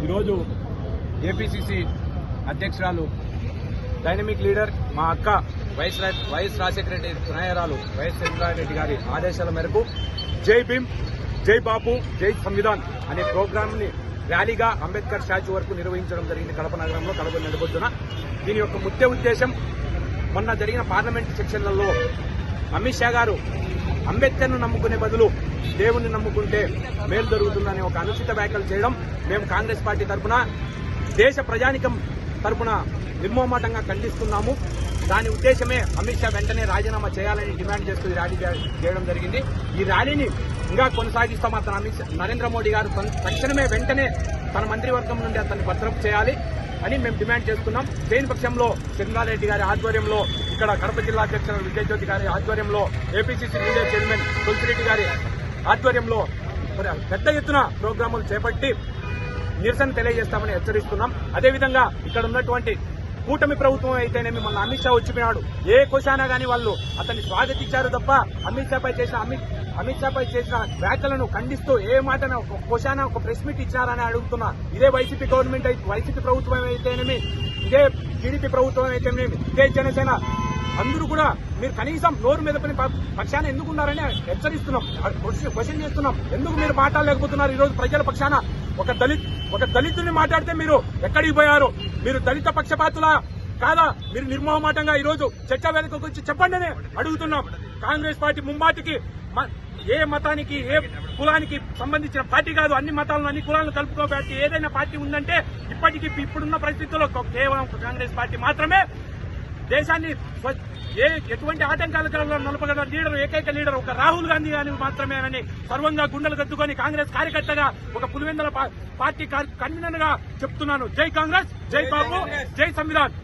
ఈరోజు ఏపీసీసీ అధ్యక్షురాలు dynamic leader మా అక్క వైఎస్ రాజశేఖర రెడ్డి నాయకురాలు వైఎస్ చంద్రారెడ్డి గారి ఆదేశాల మేరకు జై భీమ్, జై బాపు, జై సంవిధాన్ అనే ప్రోగ్రామ్ ని ర్యాలీగా అంబేద్కర్ స్టాచ్యూ వరకు నిర్వహించడం జరిగింది కడప నగరంలో, కడప నడిబొద్దున. దీని యొక్క ముఖ్య ఉద్దేశం, మొన్న జరిగిన పార్లమెంటు సెక్షన్లలో అమిత్ షా గారు అంబేద్కర్ ను నమ్ముకునే బదులు దేవుణ్ణి నమ్ముకుంటే మేలు జరుగుతుందనే ఒక అనుచిత వ్యాఖ్యలు చేయడం మేము కాంగ్రెస్ పార్టీ తరఫున, దేశ ప్రజానికం తరఫున నిర్మోహమాటంగా ఖండిస్తున్నాము. దాని ఉద్దేశమే అమిత్ షా వెంటనే రాజీనామా చేయాలని డిమాండ్ చేస్తూ ఈ ర్యాలీ చేయడం జరిగింది. ఈ ర్యాలీని ఇంకా కొనసాగిస్తాం. నరేంద్ర మోడీ గారు తక్షణమే వెంటనే తన మంత్రివర్గం నుండి అతన్ని భద్రపు చేయాలి అని మేము డిమాండ్ చేస్తున్నాం. దేని పక్షంలో చంద్రారెడ్డి గారి ఆధ్వర్యంలో, ఇక్కడ కడప జిల్లా అధ్యక్షుడు విజయజ్యోతి గారి ఆధ్వర్యంలో, ఏపీసీసీ లీడర్ చైర్మన్ తులసిరెడ్డి గారి ఆధ్వర్యంలో పెద్ద ఎత్తున ప్రోగ్రాములు చేపట్టి నిరసన తెలియజేస్తామని హెచ్చరిస్తున్నాం. అదేవిధంగా ఇక్కడ ఉన్నటువంటి కూటమి ప్రభుత్వం అయితేనేమి మొన్న అమిత్ షా వచ్చిపోయినాడు. ఏ కోశానా గానీ వాళ్ళు అతన్ని స్వాగతించారు తప్ప అమిత్ షాపై చేసిన వ్యాఖ్యలను ఖండిస్తూ ఏ మాట కోశానా ఒక ప్రెస్ మీట్ ఇచ్చారని అడుగుతున్నా. ఇదే వైసీపీ ప్రభుత్వం అయితేనేమి, ఇదే టీడీపీ ప్రభుత్వం అయితేనేమి, ఇదే జనసేన అందరూ కూడా మీరు కనీసం నోరు మీద పక్షాన ఎందుకు ఉన్నారని హెచ్చరిస్తున్నాం, క్వశ్చన్ చేస్తున్నాం. ఎందుకు మీరు మాట్లాడలేకపోతున్నారు? ఈరోజు ప్రజల పక్షాన ఒక దళితుని మాట్లాడితే మీరు ఎక్కడికి పోయారు? మీరు దళిత పక్షపాతులా కాదా? మీరు నిర్మోహమాటంగా ఈరోజు చర్చా వేదికకు వచ్చి చెప్పండి అని అడుగుతున్నాం. కాంగ్రెస్ పార్టీ ముమ్మాటికి ఏ మతానికి, ఏ కులానికి సంబంధించిన పార్టీ కాదు. అన్ని మతాలను, అన్ని కులాలను కలుపుకోబట్టి ఏదైనా పార్టీ ఉందంటే ఇప్పుడున్న పరిస్థితుల్లో కేవలం కాంగ్రెస్ పార్టీ మాత్రమే దేశాన్ని ఎటువంటి ఆటంకాల నలపగల లీడర్, ఏకైక లీడర్ ఒక రాహుల్ గాంధీ గారిని మాత్రమేనని సర్వంగా గుండెలు కద్దుకొని కాంగ్రెస్ కార్యకర్తగా, ఒక పులివెందుల పార్టీ కన్వీనర్ గా చెప్తున్నాను. జై కాంగ్రెస్, జై బాబు, జై సంవిధాన్.